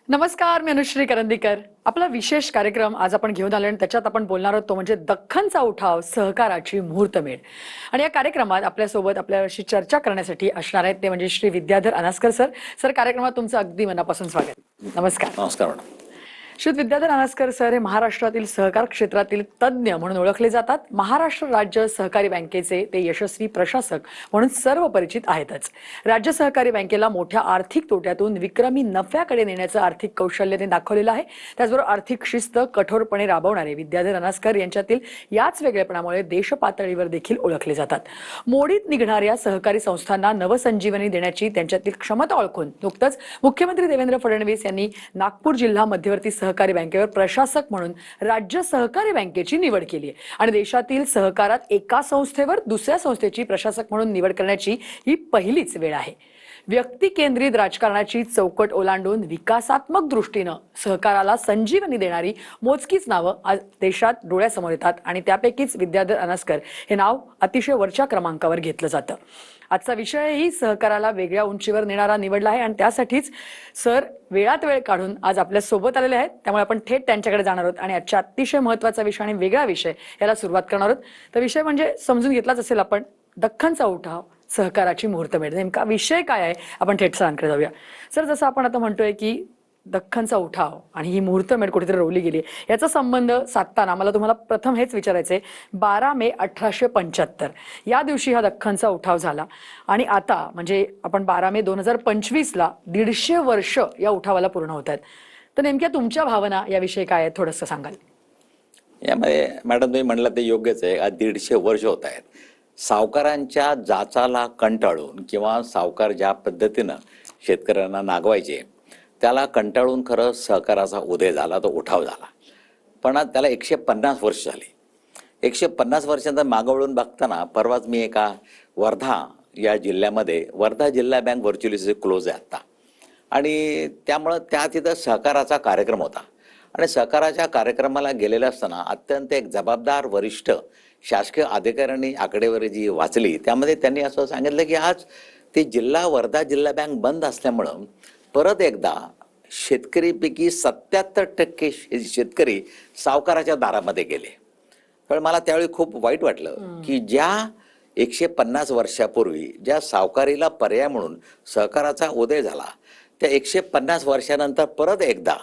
नमस्कार, मी अनुश्री करंदीकर. आपला विशेष कार्यक्रम आज आपण घेऊन आलो आणि त्याच्यात आपण बोलणार आहोत तो म्हणजे दख्खनचा उठाव, सहकाराची मुहूर्तमेढ. आणि या कार्यक्रमात आपल्यासोबत आपल्याशी चर्चा करण्यासाठी असणार आहेत ते म्हणजे श्री विद्याधर अनास्कर सर. सर, कार्यक्रमात तुमचं अगदी मनापासून स्वागत. नमस्कार. नमस्कार मॅडम. श्री विद्याधर अनास्कर सर हे महाराष्ट्रातील सहकार क्षेत्रातील तज्ज्ञ म्हणून ओळखले जातात. महाराष्ट्र राज्य सहकारी बँकेचे ते यशस्वी प्रशासक म्हणून सर्व परिचित आहेतच. राज्य सहकारी बँकेला मोठ्या आर्थिक तोट्यातून विक्रमी नफ्याकडे नेण्याचं आर्थिक कौशल्य ते दाखवलेलं आहे. त्याचबरोबर आर्थिक शिस्त कठोरपणे राबवणारे विद्याधर अनास्कर यांच्यातील याच वेगळेपणामुळे देश पातळीवर देखील ओळखले जातात. मोडीत निघणाऱ्या सहकारी संस्थांना नवसंजीवनी देण्याची त्यांच्यातील क्षमता ओळखून नुकतंच मुख्यमंत्री देवेंद्र फडणवीस यांनी नागपूर जिल्हा मध्यवर्ती सहकारी बँकेवर प्रशासक म्हणून राज्य सहकारी बँकेची निवड केली आहे. आणि देशातील सहकारात एका संस्थेवर दुसऱ्या संस्थेची प्रशासक म्हणून निवड करण्याची ही पहिलीच वेळ आहे. व्यक्ती केंद्रित राजकारणाची चौकट ओलांडून विकासात्मक दृष्टीनं सहकाराला संजीवनी देणारी मोजकीच नावं आज देशात डोळ्यासमोर येतात आणि त्यापैकीच विद्याधर अनास्कर हे नाव अतिशय वरच्या क्रमांकावर घेतलं जातं. आजचा विषयही सहकाराला वेगळ्या उंचीवर नेणारा निवडला आहे आणि त्यासाठीच सर वेळात वेळ काढून आज आपल्या सोबत आलेले आहेत. त्यामुळे आपण थेट त्यांच्याकडे जाणार आहोत आणि आजच्या अतिशय महत्त्वाचा विषय आणि वेगळा विषय याला सुरुवात करणार आहोत. तर विषय म्हणजे समजून घेतलाच असेल आपण, दख्खनचा उठाव, सहकाराची मुहूर्तमेढ. नेमका विषय काय आहे आपण थेट सरांकडे जाऊया. सर, जसं आपण आता म्हणतोय की दख्खनचा उठाव आणि ही मुहूर्तमेढ कुठेतरी रोवली गेली, याचा संबंध साधताना मला तुम्हाला प्रथम हेच विचारायचंय, 12 मे 1875 या दिवशी हा दख्खनचा उठाव झाला आणि आता म्हणजे आपण 12 मे 2025ला 150 वर्ष या उठावाला पूर्ण होत आहेत. तर नेमक्या तुमच्या भावना याविषयी काय आहेत थोडंसं सांगाल? यामध्ये मॅडम तुम्ही म्हणलं ते योग्यच आहे. आज 150 वर्ष होत आहेत. सावकारांच्या जाचाला कंटाळून किंवा सावकार ज्या पद्धतीनं शेतकऱ्यांना नागवायचे त्याला कंटाळून खरं सहकाराचा उदय झाला, तो उठाव झाला. पण आज त्याला 150 वर्ष झाली. 150 वर्षांचा मागवळून बघताना परवाच मी एका वर्धा या जिल्ह्यामध्ये, वर्धा जिल्हा बँक व्हर्च्युअली क्लोज आहे आत्ता, आणि त्यामुळं त्या तिथं सहकाराचा कार्यक्रम होता. आणि सहकाराच्या कार्यक्रमाला गेलेलं असताना अत्यंत एक जबाबदार वरिष्ठ शासकीय अधिकाऱ्यांनी आकडेवारी जी वाचली त्यामध्ये त्यांनी असं सांगितलं की आज ते वर्धा जिल्हा बँक बंद असल्यामुळं परत एकदा शेतकरीपैकी 77% शेतकरी सावकाराच्या दारामध्ये गेले. पण मला त्यावेळी खूप वाईट वाटलं की ज्या 150 वर्षापूर्वी ज्या सावकारीला पर्याय म्हणून सहकाराचा उदय झाला, त्या 150 वर्षानंतर परत एकदा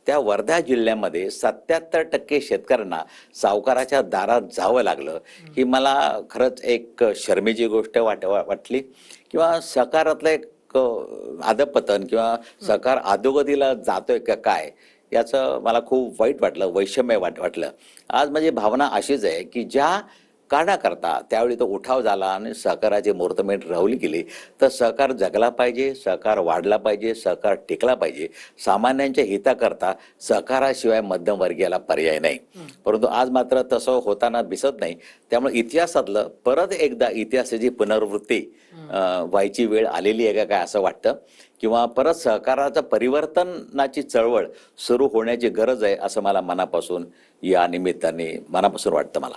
त्या वर्धा जिल्ह्यामध्ये 77% शेतकऱ्यांना सावकाराच्या दारात जावं लागलं. ही मला खरंच एक शर्मेची गोष्ट वाटली. किंवा सहकारातलं एक अधपतन किंवा सहकार अधोगतीला जातोय का काय, याचं मला खूप वाईट वाटलं, वैषम्य वाटलं. आज माझी भावना अशीच आहे की ज्या कारणाकरता त्यावेळी तो उठाव झाला आणि सहकाराची मुहूर्तमेढ राहवली गेली, तर सहकार जगला पाहिजे, सहकार वाढला पाहिजे, सहकार टिकला पाहिजे. सामान्यांच्या हिताकरता सहकाराशिवाय मध्यमवर्गीयाला पर्याय नाही. परंतु आज मात्र तसं होताना दिसत नाही. त्यामुळे इतिहासातलं परत एकदा इतिहासाची पुनरावृत्ती व्हायची वेळ आलेली आहे का काय असं वाटतं. किंवा परत सहकाराचं परिवर्तनाची चळवळ सुरू होण्याची गरज आहे असं मला मनापासून या निमित्ताने मनापासून वाटतं मला.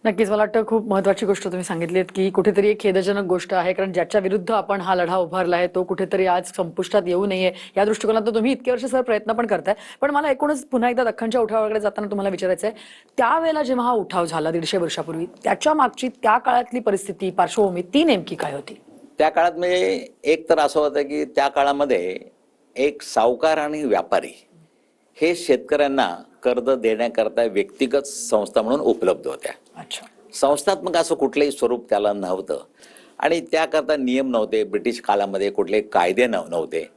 नक्कीच, मला वाटतं खूप महत्वाची गोष्ट तुम्ही सांगितलीत की कुठेतरी एक खेदजनक गोष्ट आहे, कारण ज्याच्या विरुद्ध आपण हा लढा उभारला आहे तो कुठेतरी आज संपुष्टात येऊ नये या दृष्टिकोनात तुम्ही इतके वर्ष सर प्रयत्न पण करताय. पण मला एकूणच पुन्हा एकदा दख्खनच्या उठावाकडे जाताना तुम्हाला विचारायचं आहे, त्यावेळेला जेव्हा हा उठाव झाला 150 वर्षापूर्वी, त्याच्या मागची त्या काळातली परिस्थिती, पार्श्वभूमी ती नेमकी काय होती? त्या काळात म्हणजे एक तर असं होतं की त्या काळामध्ये एक सावकार आणि व्यापारी हे शेतकऱ्यांना कर्ज देण्याकरता व्यक्तिगत संस्था म्हणून उपलब्ध होत्या. अच्छा. संस्थात्मक असं कुठलंही स्वरूप त्याला नव्हतं आणि त्याकरता नियम नव्हते. ब्रिटिश काळामध्ये कुठले कायदे नव्हते.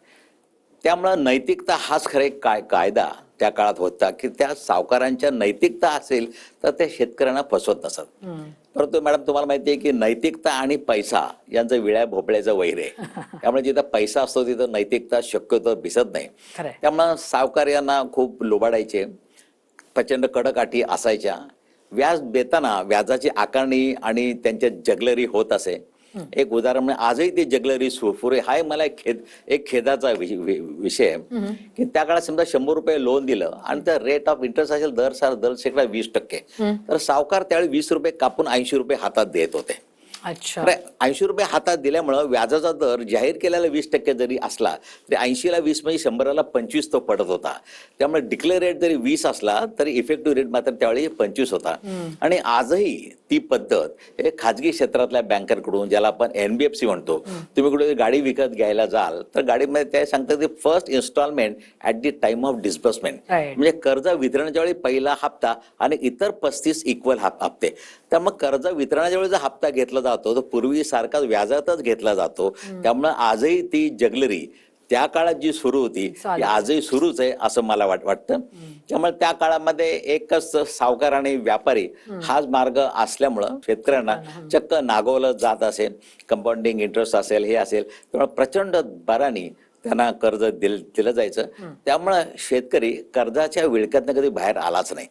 त्यामुळं नैतिकता हाच खरे कायदा त्या काळात होता की त्या सावकारांच्या नैतिकता असेल तर ते शेतकऱ्यांना फसवत नसत. परंतु मॅडम तुम्हाला माहिती आहे की नैतिकता आणि पैसा यांचं विळ्या भोपळ्याचं वैर आहे. त्यामुळे जिथं पैसा असतो तिथं नैतिकता शक्यतो दिसत नाही. त्यामुळं सावकार यांना खूप लुबाडायचे, प्रचंड कडक अटी असायच्या. व्याज देताना व्याजाची आकारणी आणि त्यांच्या जगलरी होत असे. एक उदाहरण म्हणजे आजही ते जगलरी सुफुरे हाय. मला एक खेदाचा विषय आहे की त्या काळात समजा 100 रुपये लोन दिलं आणि त्या रेट ऑफ इंटरेस्ट असेल दर 20%, तर सावकार त्यावेळी 20 रुपये कापून 80 रुपये हातात देत होते. अच्छा. 80 रुपये हातात दिल्यामुळं व्याजाचा दर जाहीर केलेला 20% जरी असला तरी 80ला 20 म्हणजे 100ला 25 तो पडत होता. त्यामुळे डिक्लेअर रेट जरी 20 असला तरी इफेक्टिव्ह रेट मात्र त्यावेळी 25 होता. आणि आजही ती पद्धत हे खाजगी क्षेत्रातल्या बँकांकडून, ज्याला आपण NBFC म्हणतो, तुम्ही कुठे गाडी विकत घ्यायला जाल तर गाडीमध्ये ते सांगतात की first installment at the time of disbursement, Right. म्हणजे कर्ज वितरणाच्या वेळी पहिला हप्ता आणि इतर 35 इक्वल हप्ते. त्यामुळे कर्ज वितरणाच्या वेळी जर हप्ता घेतला जातो तो पूर्वीसारखाच व्याजातच घेतला जातो. त्यामुळे आजही ती जगलरी त्या काळात जी सुरू होती ती चालेल. आजही सुरूच आहे असं मला वाटतं. त्यामुळे त्या काळामध्ये एकच सावकार आणि व्यापारी हाच मार्ग असल्यामुळं शेतकऱ्यांना चक्क नागवलं जात असेल. कंपाऊंडिंग इंटरेस्ट असेल, हे असेल, त्यामुळे प्रचंड दराने त्यांना कर्ज दिलं जायचं. त्यामुळं शेतकरी कर्जाच्या विळख्यातनं कधी बाहेर आलाच नाही.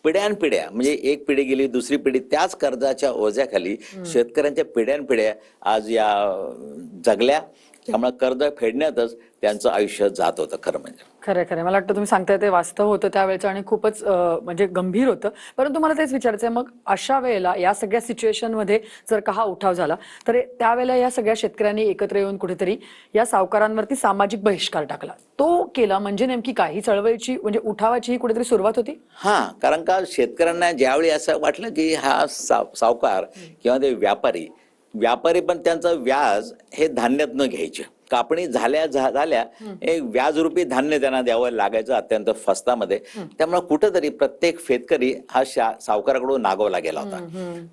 पिढ्यानपिढ्या, म्हणजे एक पिढी गेली, दुसरी पिढी त्याच कर्जाच्या ओझ्याखाली शेतकऱ्यांच्या पिढ्यानपिढ्या आज या जगल्या. त्यामुळे कर्ज फेडण्यातच त्यांचं आयुष्य जात होतं खरं म्हणजे. खरं खरं मला वाटतं तुम्ही सांगताय ते वास्तव होतं त्यावेळेचं आणि खूपच म्हणजे गंभीर होतं. परंतु मला तेच विचारायचं आहे, मग अशा वेळेला या सगळ्या सिच्युएशनमध्ये जर का हा उठाव झाला तर त्यावेळेला या सगळ्या शेतकऱ्यांनी एकत्र येऊन कुठेतरी या सावकारांवरती सामाजिक बहिष्कार टाकला. तो केला म्हणजे नेमकी काय, ही चळवळीची म्हणजे उठावाची ही कुठेतरी सुरुवात होती? कारण का शेतकऱ्यांना ज्यावेळी असं वाटलं की हा सावकार किंवा ते व्यापारी पण त्यांचं व्याज हे धान्यातनं घ्यायचे. कापणी झाल्या एक व्याजरूपी धान्य त्यांना द्यावं लागायचं अत्यंत फस्तामध्ये. त्यामुळे कुठंतरी प्रत्येक शेतकरी हा सावकाराकडून नागवला गेला होता.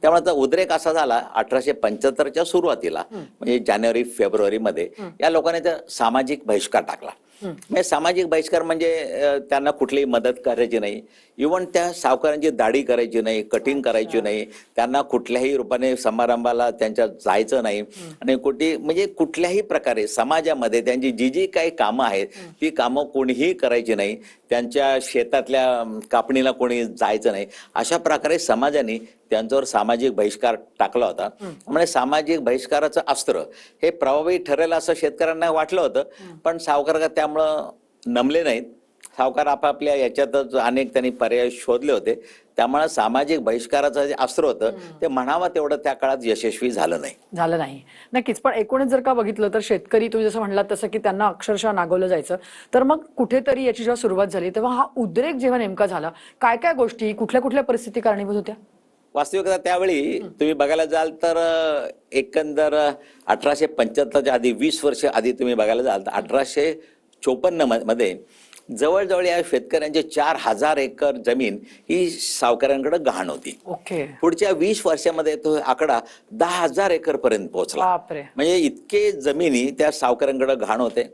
त्यामुळे उद्रेक असा झाला 1875च्या सुरुवातीला, म्हणजे जानेवारी फेब्रुवारी मध्ये या लोकांनी त्या सामाजिक बहिष्कार टाकला. म्हणजे सामाजिक बहिष्कार म्हणजे त्यांना कुठलीही मदत करायची नाही, इव्हन त्या सावकारांची दाढी करायची नाही, कटिंग करायची नाही, त्यांना कुठल्याही रूपाने समारंभाला त्यांच्या जायचं नाही. आणि म्हणजे कुठल्याही प्रकारे समाजामध्ये त्यांची जी काही कामं आहेत ती कामं कोणीही करायची नाही. त्यांच्या शेतातल्या कापणीला कोणी जायचं नाही. अशा प्रकारे समाजाने त्यांच्यावर सामाजिक बहिष्कार टाकला होता. म्हणजे सामाजिक बहिष्काराचं अस्त्र हे प्रभावी ठरेल असं शेतकऱ्यांना वाटलं होतं. पण सावकार त्यामुळं नमले नाहीत. सावकार आपापल्या याच्यातच अनेक त्यांनी पर्याय शोधले होते. त्यामुळे सामाजिक बहिष्काराचं जे अस्त्र होतं ते म्हणावं तेवढं त्या काळात यशस्वी झालं नाही. नक्कीच. पण एकूणच जर का बघितलं तर शेतकरी तुम्ही जसं म्हणलात तसं की त्यांना अक्षरशः नागवलं जायचं. तर मग कुठेतरी याची जेव्हा सुरुवात झाली तेव्हा हा उद्रेक जेव्हा नेमका झाला, काय काय गोष्टी, कुठल्या कुठल्या परिस्थिती कारणीभूत होत्या? वास्तविकता त्यावेळी तुम्ही बघायला जाल तर एकंदर 1875च्या आधी 20 वर्ष आधी तुम्ही बघायला जाल तर 1854 मध्ये जवळजवळ या शेतकऱ्यांचे 4000 एकर जमीन ही सावकारांकडे गहाण होती. ओके. पुढच्या 20 वर्षामध्ये तो आकडा 10,000 एकर पर्यंत पोहोचला. बापरे. म्हणजे इतके जमिनी त्या सावकारांकडे गहाण होते.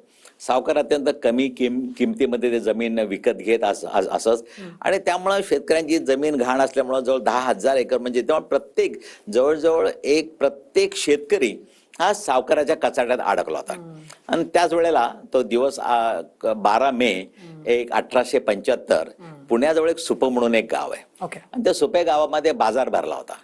सावकार अत्यंत कमी किमतीमध्ये ते जमीन विकत घेत असंच. आणि त्यामुळे शेतकऱ्यांची जमीन घाण असल्यामुळे जवळ 10,000 एकर म्हणजे तेव्हा जवळजवळ प्रत्येक शेतकरी हा सावकाराच्या कचाट्यात अडकला होता. आणि त्याच वेळेला तो दिवस 12 मे 1875 पुण्याजवळ एक सुपं म्हणून एक गाव आहे. ओके. आणि त्या सुपे गावामध्ये बाजार भरला होता.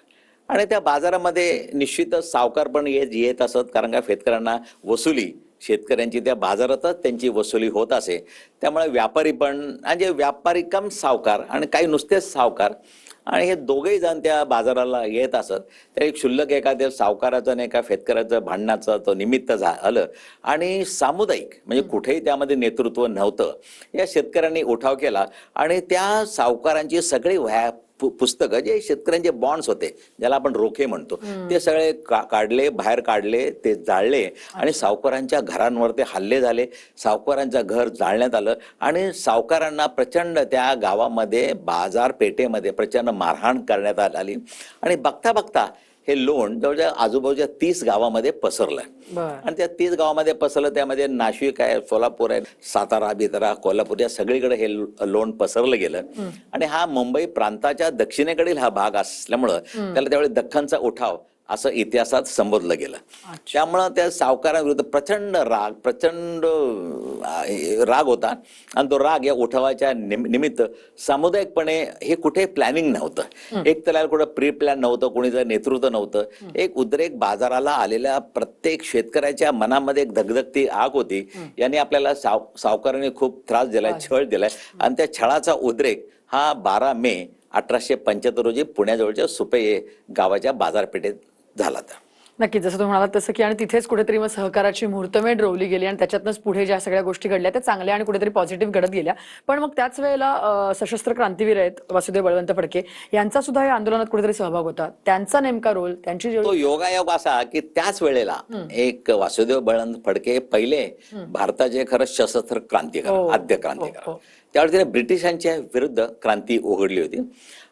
आणि त्या बाजारामध्ये निश्चितच सावकार पण येत असत, कारण का शेतकऱ्यांना वसुली, शेतकऱ्यांची त्या बाजारातच त्यांची वसुली होत असे. त्यामुळे व्यापारी पण म्हणजे व्यापारी कम सावकार आणि काही नुसतेच सावकार आणि हे दोघेही जण त्या बाजाराला येत असत. त्या एक क्षुल्लक एखाद्या सावकाराचं आणि एका शेतकऱ्याचं भांडणाचं तो निमित्त झालं. आणि सामुदायिक म्हणजे कुठेही त्यामध्ये नेतृत्व नव्हतं. या शेतकऱ्यांनी उठाव केला आणि त्या सावकारांची सगळी पुस्तकं जे शेतकऱ्यांचे बॉन्ड्स होते, ज्याला आपण रोखे म्हणतो, ते सगळे बाहेर काढले, ते जाळले आणि सावकारांच्या घरांवर ते हल्ले झाले. सावकारांचं घर जाळण्यात आलं आणि सावकारांना प्रचंड त्या गावामध्ये बाजारपेठेमध्ये प्रचंड मारहाण करण्यात आली. आणि बघता बघता हे लोण जवळजवळ आजूबाजूच्या 30 गावामध्ये पसरलं. आणि त्या 30 गावामध्ये पसरलं, त्यामध्ये नाशिक आहे, सोलापूर आहे, सातारा, बिदरा, कोल्हापूर या सगळीकडे हे लोण पसरलं गेलं. आणि हा मुंबई प्रांताच्या दक्षिणेकडील हा भाग असल्यामुळं त्याला त्यावेळी दख्खनचा उठाव असं इतिहासात संबोधलं गेलं. त्यामुळं त्या सावकारांविरुद्ध प्रचंड राग होता. आणि तो राग या उठावाच्या निमित्त सामुदायिकपणे हे कुठे प्लॅनिंग नव्हतं, एक त्याला कुठं प्री प्लॅन नव्हतं, कोणीचं नेतृत्व नव्हतं. एक उद्रेक बाजाराला आलेल्या प्रत्येक शेतकऱ्याच्या मनामध्ये एक धगधगती आग होती. याने आपल्याला सावकारांनी खूप त्रास दिलाय, छळ दिलाय. आणि त्या छळाचा उद्रेक हा 12 मे 1875 रोजी पुण्याजवळच्या सुपे गावाच्या बाजारपेठेत झाला. नक्कीच, जसं तुम्ही म्हणालात तसं की आणि तिथेच कुठेतरी मग सहकाराची मुहूर्तमेढ रोवली गेली आणि त्याच्यातनंच पुढे ज्या सगळ्या गोष्टी घडल्या त्या चांगल्या आणि कुठेतरी पॉझिटिव्ह घडत गेल्या. पण मग त्याच वेळेला सशस्त्र क्रांतीवीर आहेत वासुदेव बळवंत फडके, यांचा सुद्धा या आंदोलनात कुठेतरी सहभाग होता. त्यांचा नेमका रोल, त्यांची तो योगायोग असा की त्याच वेळेला एक वासुदेव बळवंत फडके पहिले भारताचे खरं सशस्त्र क्रांतिकार, हो, आद्य हो, क्रांतिकार. हो. त्यावेळी त्याने ब्रिटिशांच्या विरुद्ध क्रांती उघडली होती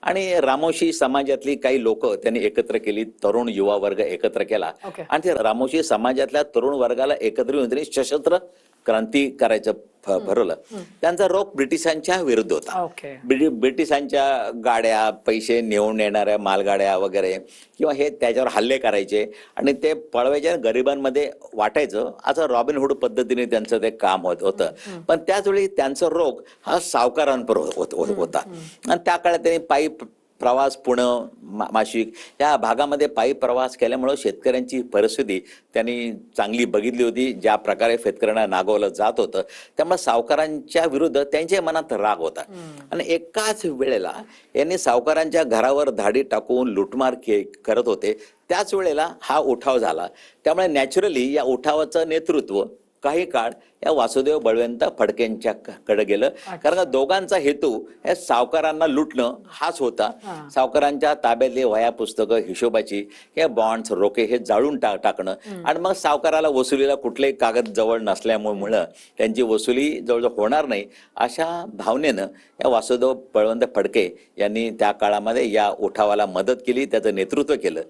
आणि रामोशी समाजातली काही लोक त्यांनी एकत्र केली, तरुण युवा वर्ग एकत्र केला ओके. आणि ते रामोशी समाजातल्या तरुण वर्गाला एकत्र येऊन त्यांनी सशस्त्र क्रांती करायचं ठरवलं. त्यांचा रोख ब्रिटिशांच्या विरुद्ध होता. ओके. ब्रिटिशांच्या गाड्या, पैसे नेऊन येणाऱ्या मालगाड्या वगैरे किंवा हे त्याच्यावर हल्ले करायचे आणि ते पळवायचे आणि गरिबांमध्ये वाटायचं, असं रॉबिनहुड पद्धतीने त्यांचं ते काम होतं. पण त्याचवेळी त्यांचा रोग हा सावकारांवर होता आणि त्या काळात त्यांनी पायी प्रवास पुणं, नाशिक या भागामध्ये पायी प्रवास केल्यामुळं शेतकऱ्यांची परिस्थिती त्यांनी चांगली बघितली होती. ज्या प्रकारे शेतकऱ्यांना नागवलं जात होतं, त्यामुळे सावकारांच्या विरुद्ध त्यांच्या मनात राग होता आणि एकाच वेळेला यांनी सावकारांच्या घरावर धाडी टाकून लुटमार करत होते. त्याच वेळेला हा उठाव झाला. त्यामुळे नॅचरली या उठावाचं नेतृत्व काही काळ या वासुदेव बळवंत फडकेंच्या कडे गेलं. कारण दोघांचा हेतू हे सावकारांना लुटणं हाच होता. सावकारांच्या ताब्यातली वह्या पुस्तकं, हिशोबाची हे बॉन्ड्स, रोखे हे जाळून टाकणं आणि मग सावकाराला वसुलीला कुठलेही कागद जवळ नसल्यामुळे त्यांची वसुली जवळजवळ होणार नाही, अशा भावनेनं या वासुदेव बळवंत फडके यांनी त्या काळामध्ये या उठावाला मदत केली, त्याचं नेतृत्व केलं.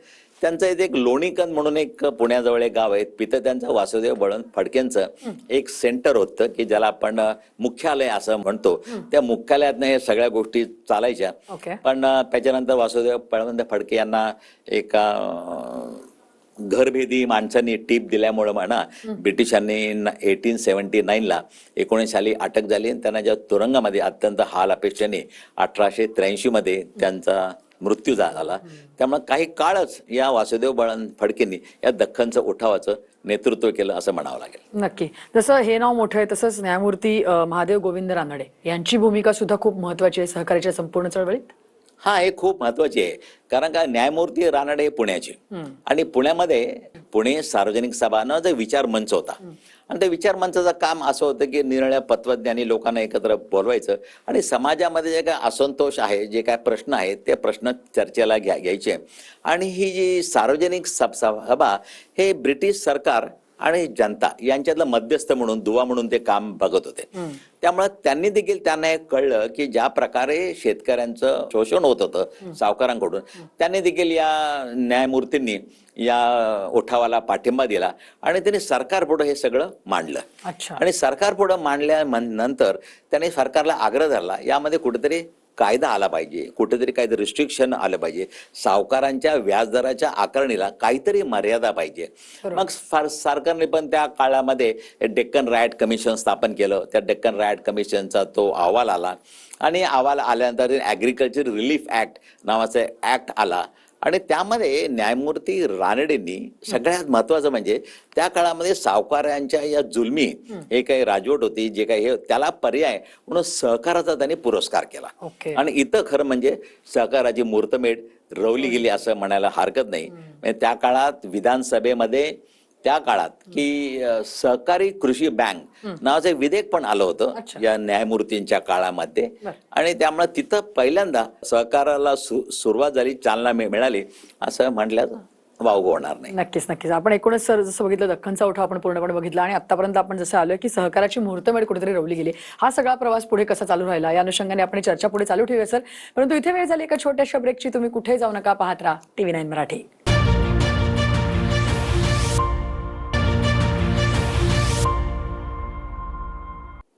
त्यांचं इथे एक लोणीकंद म्हणून एक पुण्याजवळ एक गाव आहे, तिथं त्यांचं वासुदेव बळवंत फडकेंचं एक सेंटर होतं की ज्याला आपण मुख्यालय असं म्हणतो. त्या मुख्यालयातनं हे सगळ्या गोष्टी चालायच्या. ओके. पण त्याच्यानंतर वासुदेव बळवंत फडके यांना एका घरभेदी माणसांनी टीप दिल्यामुळे म्हणा ब्रिटिशांनी 1879ला 19 साली अटक झाली आणि त्यांना ज्या तुरुंगामध्ये अत्यंत हाल अपेक्षेने 1883 मध्ये त्यांचा मृत्यू झाला. त्यामुळे काही काळच या वासुदेव बळवंत फडकेंनी या दख्खनचं उठावाचं नेतृत्व केलं असं म्हणावं लागेल. नक्की, जसं हे नाव मोठं आहे तसंच न्यायमूर्ती महादेव गोविंद रानडे यांची भूमिका सुद्धा खूप महत्वाची आहे सहकार्याच्या संपूर्ण चळवळीत. हा, हे खूप महत्वाची आहे. कारण का न्यायमूर्ती रानडे हे पुण्याचे आणि पुण्यामध्ये पुणे सार्वजनिक सभानं जे विचार मंच होता आणि त्या विचार मंचाचं काम असं होतं की निरनिळ्या तत्त्वज्ञानी लोकांना एकत्र बोलवायचं आणि समाजामध्ये जे काय असंतोष आहे, जे काय प्रश्न आहेत ते प्रश्न चर्चेला घ्यायचे. आणि ही जी सार्वजनिक सभा हे ब्रिटिश सरकार आणि जनता यांच्यातलं मध्यस्थ म्हणून, दुवा म्हणून ते काम बघत होते. त्यामुळे त्यांनी देखील त्यांना हे कळलं की ज्या प्रकारे शेतकऱ्यांचं शोषण होत होतं सावकारांकडून, त्यांनी देखील या न्यायमूर्तींनी या उठावाला पाठिंबा दिला आणि त्यांनी सरकारपुढे हे सगळं मांडलं. आणि सरकारपुढे मांडल्यानंतर त्यांनी सरकारला आग्रह धरला, यामध्ये कुठेतरी कायदा आला पाहिजे, कुठेतरी काहीतरी रिस्ट्रिक्शन आलं पाहिजे, सावकारांच्या व्याजदराच्या आकारणीला काहीतरी मर्यादा पाहिजे. मग सरकारने पण त्या काळामध्ये डेक्कन रायट कमिशन स्थापन केलं. त्या डेक्कन रायट कमिशनचा तो अहवाल आला आणि अहवाल आल्यानंतर ॲग्रिकल्चर रिलीफ ऍक्ट नावाचा ऍक्ट आला आणि त्यामध्ये न्यायमूर्ती रानडेंनी सगळ्यात महत्वाचं म्हणजे त्या काळामध्ये सावकारांच्या या जुलमी हे काही राजवट होती, जे काही हे त्याला पर्याय म्हणून सहकाराचा त्यांनी पुरस्कार केला. आणि इथं खरं म्हणजे सहकाराची मुहूर्तमेढ रोवली गेली असं म्हणायला हरकत नाही. म्हणजे त्या काळात विधानसभेमध्ये त्या काळात की सहकारी कृषी बँक नावाचं विधेयक पण आलं होतं या न्यायमूर्तींच्या काळामध्ये आणि त्यामुळे तिथं पहिल्यांदा सहकाराला सुरुवात झाली, चालना मिळाली असं म्हटल्याचं वावगं होणार नाही. नक्कीच नक्कीच. आपण एकूणच सर जसं बघितलं दख्खनचा उठाव आपण पूर्णपणे बघितला आणि आतापर्यंत आपण जसं आलोय की सहकाराची मुहूर्तमेढ कुठेतरी रोवली गेली. हा सगळा प्रवास पुढे कसा चालू राहिला या अनुषंगाने आपण चर्चा पुढे चालू ठेवूया सर. परंतु इथे वेळ झाली एका छोट्याशा ब्रेकची. तुम्ही कुठे जाऊ नका, पाहत राहा TV9 मराठी.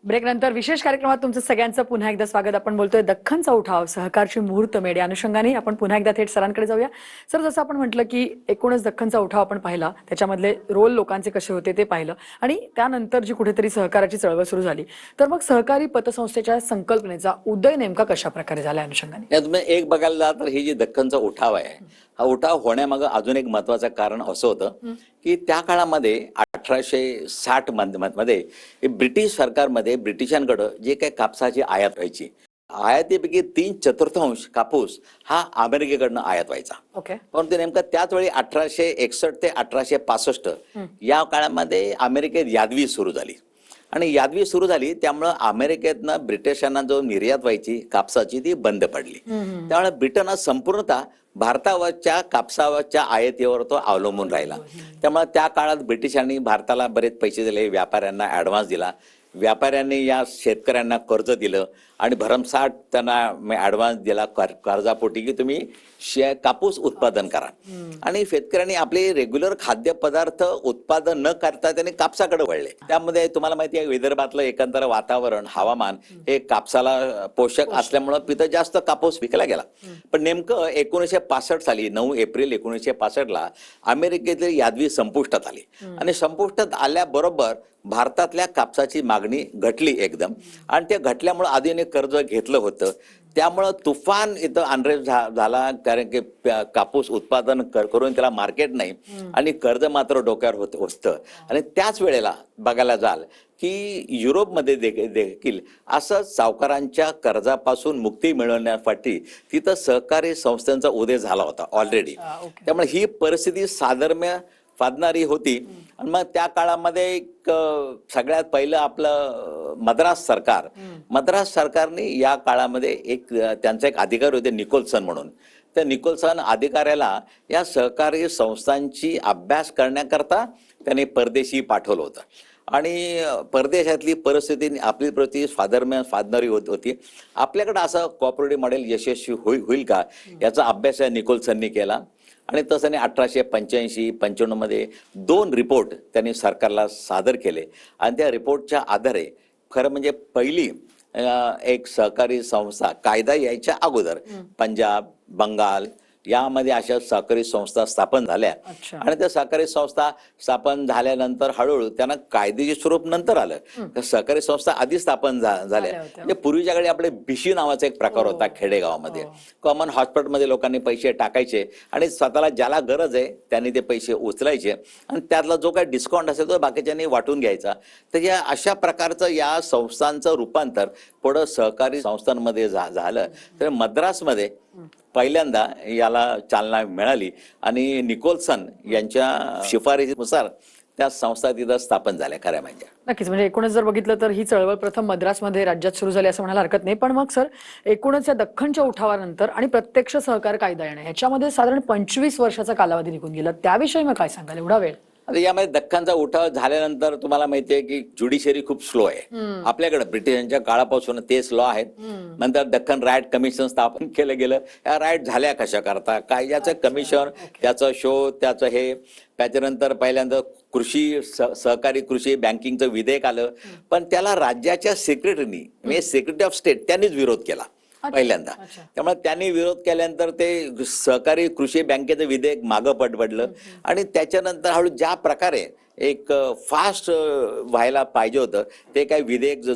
ब्रेक नंतर विशेष कार्यक्रमात तुमचं सगळ्यांचं पुन्हा एकदा स्वागत. आपण बोलतोय दख्खनचा उठाव, सहकारची मुहूर्तमेढ या अनुषंगाने आपण पुन्हा एकदा थेट सरांकडे जाऊया. सर, जसं आपण म्हटलं की एकूणच दख्खनचा उठाव आपण पाहिला, त्याच्यामधले रोल लोकांचे कसे होते ते पाहिलं आणि त्यानंतर जी कुठेतरी सहकाराची चळवळ सुरू झाली, तर मग सहकारी पतसंस्थेच्या संकल्पनेचा उदय नेमका कशा प्रकारे झाला अनुषंगाने? तुम्ही एक बघायला तर ही जी दख्खनचा उठाव आहे, हा उठाव होण्यामागं अजून एक महत्वाचं कारण असं होतं की त्या काळामध्ये 1860 मध्ये ब्रिटिश सरकारमध्ये ब्रिटिशांकडं जे काही कापसाची आयात व्हायची आयातीपैकी 3/4 कापूस हा अमेरिकेकडनं आयात व्हायचा. ओके. परंतु नेमकं त्याच वेळी 1861 ते 1865 या काळामध्ये अमेरिकेत यादवी सुरू झाली आणि यादवी सुरू झाली त्यामुळं अमेरिकेतनं ब्रिटिशांना जो निर्यात व्हायची कापसाची ती बंद पडली. त्यामुळे ब्रिटन हा संपूर्णतः भारतावरच्या कापसावरच्या आयातीवर तो अवलंबून राहिला. त्यामुळे त्या काळात ब्रिटिशांनी भारताला बरेच पैसे दिले, व्यापाऱ्यांना ॲडव्हान्स दिला, व्यापाऱ्यांनी या शेतकऱ्यांना कर्ज दिलं आणि भरमसाठ त्यांना ॲडव्हान्स दिला कर्जापोटी की तुम्ही कापूस उत्पादन करा. आणि शेतकऱ्यांनी आपले रेग्युलर खाद्यपदार्थ उत्पादन न करता त्यांनी कापसाकडे वळले. त्यामध्ये तुम्हाला माहिती आहे विदर्भातलं एकंदर वातावरण हवामान हे कापसाला पोषक असल्यामुळं तिथं जास्त कापूस विकला गेला. पण नेमकं 1965 साली 9 एप्रिल 1965ला अमेरिकेतील यादवी संपुष्टात आली आणि संपुष्टात आल्याबरोबर भारतातल्या कापसाची मागणी घटली एकदम आणि ते घटल्यामुळं आधीने कर्ज घेतलं होतं त्यामुळं तुफान इथं अनरेस्ट झाला. कारण की कापूस उत्पादन करून त्याला मार्केट नाही आणि कर्ज मात्र डोक्यावर होतं. आणि त्याच वेळेला बघायला जाल की युरोपमध्ये देखील असं सावकारांच्या कर्जापासून मुक्ती मिळवण्यासाठी तिथं सहकारी संस्थांचा उदय झाला होता ऑलरेडी. त्यामुळे ही परिस्थिती साधर्म्य साधणारी होती. आणि मग त्या काळामध्ये एक सगळ्यात पहिलं आपलं मद्रास सरकारने या काळामध्ये त्यांचे एक अधिकारी होते निकोलसन म्हणून. त्या निकोलसन अधिकाऱ्याला या सहकारी संस्थांची अभ्यास करण्याकरता त्यांनी परदेशी पाठवलं होतं आणि परदेशातली परिस्थिती आपली प्रति साधर्म्य साधणारी होती. आपल्याकडे असं कॉपरेटिव्ह मॉडेल यशस्वी होईल का याचा अभ्यास या निकोलसननी केला आणि तसं 1885-95 मध्ये 2 रिपोर्ट त्यांनी सरकारला सादर केले आणि त्या रिपोर्टच्या आधारे खरं म्हणजे पहिली एक सहकारी संस्था कायदा यायच्या अगोदर पंजाब बंगाल यामध्ये अशा सहकारी संस्था स्थापन झाल्या आणि त्या सहकारी संस्था स्थापन झाल्यानंतर हळूहळू त्यांना कायदेशीर स्वरूप नंतर आलं. तर सहकारी संस्था आधी स्थापन झाल्या. म्हणजे पूर्वीच्या काळी आपले बिशी नावाचा एक प्रकार होता खेडेगावामध्ये. कॉमन हॉस्पिटलमध्ये लोकांनी पैसे टाकायचे आणि स्वतःला ज्याला गरज आहे त्यांनी ते पैसे उचलायचे आणि त्यातला जो काही डिस्काउंट असेल तो बाकीच्यांनी वाटून घ्यायचा. तर या अशा प्रकारचं या संस्थांचं रूपांतर पुढं सहकारी संस्थांमध्ये झालं. तर मद्रासमध्ये पहिल्यांदा याला चालना मिळाली आणि निकोलसन यांच्या शिफारशीनुसार त्या संस्था तिथं स्थापन झाल्या खऱ्या म्हणजे. नक्कीच. म्हणजे एकूणच जर बघितलं तर ही चळवळ प्रथम मद्रासमध्ये राज्यात सुरू झाली असं म्हणायला हरकत नाही. पण मग सर एकूणच या दख्खनच्या उठावानंतर आणि प्रत्यक्ष सहकार कायदा येणं ह्याच्यामध्ये साधारण 25 वर्षाचा कालावधी निघून गेला. त्याविषयी मग काय सांगाल एवढा वेळ? आता यामध्ये दख्खनचा उठाव झाल्यानंतर तुम्हाला माहिती आहे की ज्युडिशरी खूप स्लो आहे. आपल्याकडे ब्रिटिशांच्या काळापासून ते स्लो आहेत. नंतर दख्खन रायट कमिशन स्थापन केलं गेलं. या रायट झाल्या कशा करता काय याचं कमिशन त्याचं शोध त्याचं हे त्याच्यानंतर पहिल्यांदा कृषी सहकारी कृषी बँकिंगचं विधेयक आलं पण त्याला राज्याच्या सेक्रेटरीनी म्हणजे सेक्रेटरी ऑफ स्टेट त्यांनीच विरोध केला पहिल्यांदा. त्यामुळे त्यांनी विरोध केल्यानंतर ते सहकारी कृषी बँकेचं विधेयक मागं पडलं आणि त्याच्यानंतर हळू ज्या प्रकारे एक फास्ट व्हायला पाहिजे होतं ते काही विधेयक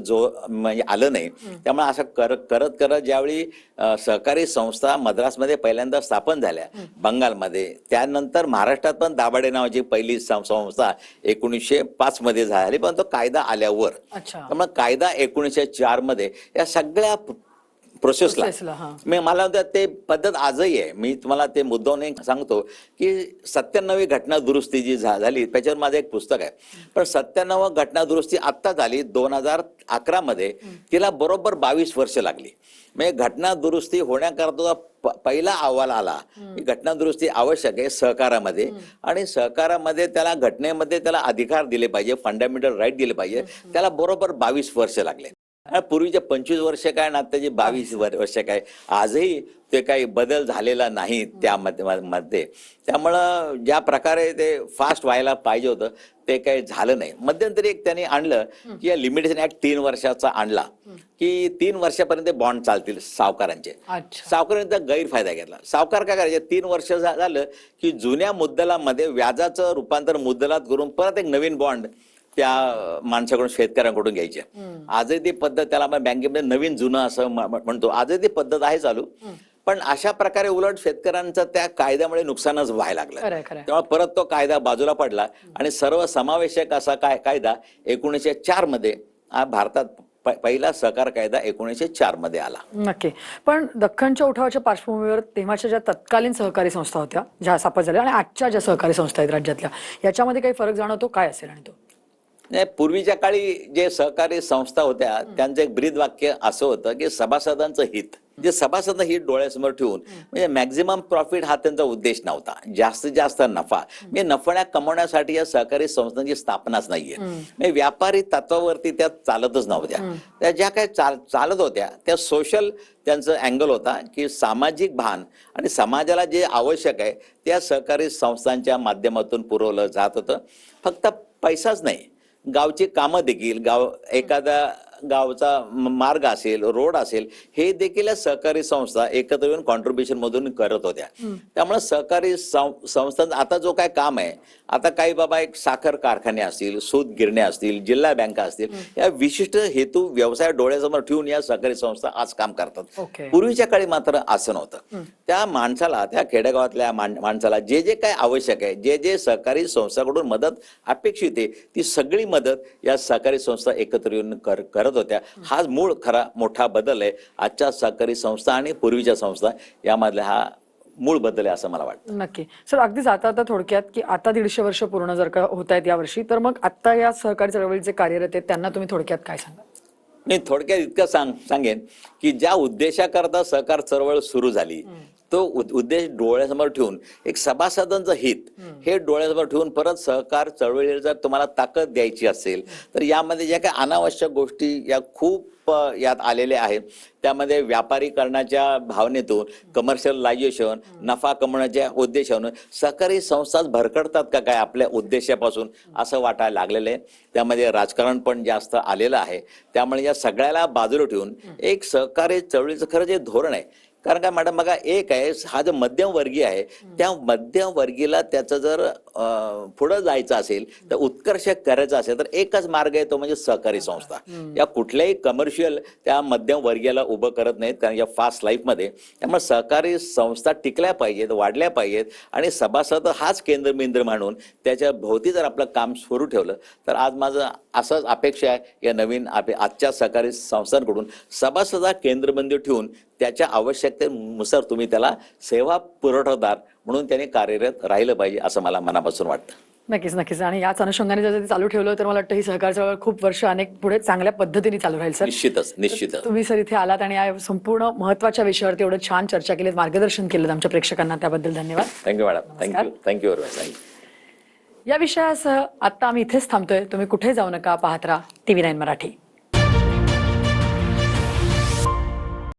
म्हणजे आलं नाही. त्यामुळे असं करत ज्यावेळी सहकारी संस्था मद्रासमध्ये पहिल्यांदा स्थापन झाल्या बंगालमध्ये त्यानंतर महाराष्ट्रात पण दाभाडे नावाची पहिली संस्था 1905 मध्ये झाली पण तो कायदा आल्यावर. त्यामुळे कायदा 1904 मध्ये या सगळ्या प्रोसेसला मला वाटतं ते पद्धत आजही आहे. मी तुम्हाला ते मुद्दाने सांगतो की 97वी घटना दुरुस्ती जी झाली त्याच्यावर माझं एक पुस्तक आहे. पण 97 घटना दुरुस्ती आत्ता झाली 2011 मध्ये तिला बरोबर 22 वर्ष लागली. म्हणजे घटना दुरुस्ती होण्याकरता पहिला अहवाल आला की घटना दुरुस्ती आवश्यक आहे सहकारामध्ये आणि सहकारामध्ये त्याला घटनेमध्ये त्याला अधिकार दिले पाहिजे फंडामेंटल राईट दिले पाहिजे. त्याला बरोबर 22 वर्ष लागले. पूर्वीचे 25 वर्ष काय ना आताची 22 वर्ष काय आजही ते काही बदल झालेला नाही त्यामध्ये. त्यामुळं ज्या प्रकारे ते फास्ट व्हायला पाहिजे होतं ते काही झालं नाही. मध्यंतरी एक त्यांनी आणलं की या लिमिटेशन ऍक्ट 3 वर्षाचा आणला की 3 वर्षापर्यंत बॉन्ड चालतील सावकारांचे. सावकारांचा गैरफायदा घेतला. सावकार काय करायचे 3 वर्ष झालं की जुन्या मुद्दलामध्ये व्याजाचं रूपांतर मुद्दलात करून परत एक नवीन बॉन्ड त्या माणसाकडून शेतकऱ्यांकडून घ्यायचे. आजही ती पद्धत त्याला आपण बँकेमध्ये नवीन जुनं असं म्हणतो आजही ती पद्धत आहे चालू. पण अशा प्रकारे उलट शेतकऱ्यांचं त्या कायद्यामुळे नुकसानच व्हायला लागलं. तेव्हा परत तो कायदा बाजूला पडला आणि सर्व समावेशक असा कायदा 1904 मध्ये भारतात पहिला सहकार कायदा 1904 मध्ये आला. नक्की. पण दख्खनच्या उठावाच्या पार्श्वभूमीवर तेव्हाच्या ज्या तत्कालीन सहकारी संस्था होत्या ज्या स्थापन झाल्या आणि आजच्या ज्या सहकारी संस्था आहेत राज्यातल्या, याच्यामध्ये काही फरक जाणवतो? काय असेल आणि तो? नाही, पूर्वीच्या काळी जे सहकारी संस्था होत्या त्यांचं एक ब्रीद वाक्य असं होतं की सभासदांचं हित. जे सभासद हित डोळ्यासमोर ठेवून, म्हणजे मॅक्झिमम प्रॉफिट हा त्यांचा उद्देश नव्हता, जास्तीत जास्त नफा. म्हणजे नफा कमवण्यासाठी या सहकारी संस्थांची स्थापनाच नाहीये. म्हणजे व्यापारी तत्वावरती त्या चालतच नव्हत्या. त्या ज्या काही चालत होत्या त्या सोशल त्यांचं अँगल होता की सामाजिक भान आणि समाजाला जे आवश्यक आहे त्या सहकारी संस्थांच्या माध्यमातून पुरवलं जात होतं. फक्त पैसाच नाही, गावची कामं देखील, एखादा गावचा मार्ग असेल, रोड असेल, हे देखील या सहकारी संस्था एकत्र येऊन कॉन्ट्रीब्युशन मधून करत होत्या. त्यामुळे सहकारी संस्थांचा आता जो काय काम आहे, आता काही बाबा एक साखर कारखाने असतील, सूत गिरण्या असतील, जिल्हा बँका असतील, या विशिष्ट हेतू व्यवसाय डोळ्यासमोर ठेवून या सहकारी संस्था आज काम करतात. पूर्वीच्या काळी मात्र असं नव्हतं. त्या माणसाला, त्या खेडेगावातल्या माणसाला जे जे काय आवश्यक आहे, जे जे सहकारी संस्थांकडून मदत अपेक्षित आहे, ती सगळी मदत या सहकारी संस्था एकत्र येऊन करत होत्या. हा मूळ खरा मोठा बदल आहे आजच्या सहकारी संस्था आणि पूर्वीच्या संस्था यामधला. हा मूळ बदल आहे असं मला वाटतं. नक्की. सर, अगदीच आता थोडक्यात की आता 150 वर्ष पूर्ण जर का होत आहेत यावर्षी, तर मग आता या सहकारी चळवळीत जे कार्यरत आहेत त्यांना तुम्ही थोडक्यात काय सांगा? मी थोडक्यात इतकं सांगेन की ज्या उद्देशाकरता सहकार चळवळ सुरू झाली, तो उद्देश डोळ्यासमोर ठेवून, एक सभासदांचं हित हे डोळ्यासमोर ठेवून परत सहकार चळवळीला जर तुम्हाला ताकद द्यायची असेल तर यामध्ये ज्या काही अनावश्यक गोष्टी या खूप यात आलेल्या आहेत, त्यामध्ये व्यापारीकरणाच्या भावनेतून, कमर्शियलायझेशन, नफा कमवण्याच्या उद्देशाने सहकारी संस्थाच भरकडतात का काय आपल्या उद्देशापासून असं वाटायला लागलेलं आहे. त्यामध्ये राजकारण पण जास्त आलेलं आहे. त्यामुळे या सगळ्याला बाजूला ठेवून एक सहकारी चळवळीचं खरं जे धोरण आहे, कारण काय मॅडम बघा, एक आहे हा जो मध्यमवर्गीय आहे, त्या मध्यमवर्गीला त्याचं जर पुढं जायचं असेल, तर उत्कर्ष करायचं असेल, तर एकच मार्ग आहे, तो म्हणजे सहकारी संस्था. या कुठल्याही कमर्शियल त्या मध्यमवर्गीयाला उभं करत नाहीत, कारण या फास्ट लाईफमध्ये. त्यामुळे सहकारी संस्था टिकल्या पाहिजेत, वाढल्या पाहिजेत आणि सभासद हाच केंद्रबिंदू म्हणून त्याच्या भोवती जर आपलं काम सुरू ठेवलं तर आज माझं असंच अपेक्षा आहे या नवीन आजच्या सहकारी संस्थांकडून सभासदा केंद्रबिंदू ठेवून त्याच्या आवश्यकतेनुसार तुम्ही त्याला सेवा पुरवठादार म्हणून त्याने कार्यरत राहिलं पाहिजे असं मला मनापासून वाटतं. नक्कीच, नक्कीच. आणि याच अनुषंगाने जर ते चालू ठेवलं तर मला वाटतं ही सहकार चळवळ खूप वर्ष अनेक पुढे चांगल्या पद्धतीने चालू राहील. सर, निश्चितच तुम्ही सर इथे आलात आणि या संपूर्ण महत्त्वाच्या विषयावरती एवढं छान चर्चा केली, मार्गदर्शन केलं आमच्या प्रेक्षकांना, त्याबद्दल धन्यवाद. Thank you madam. Thank you very much. या विषयासह आता आम्ही इथेच थांबतोय. तुम्ही कुठे जाऊ नका, पाहत राहा TV9 मराठी.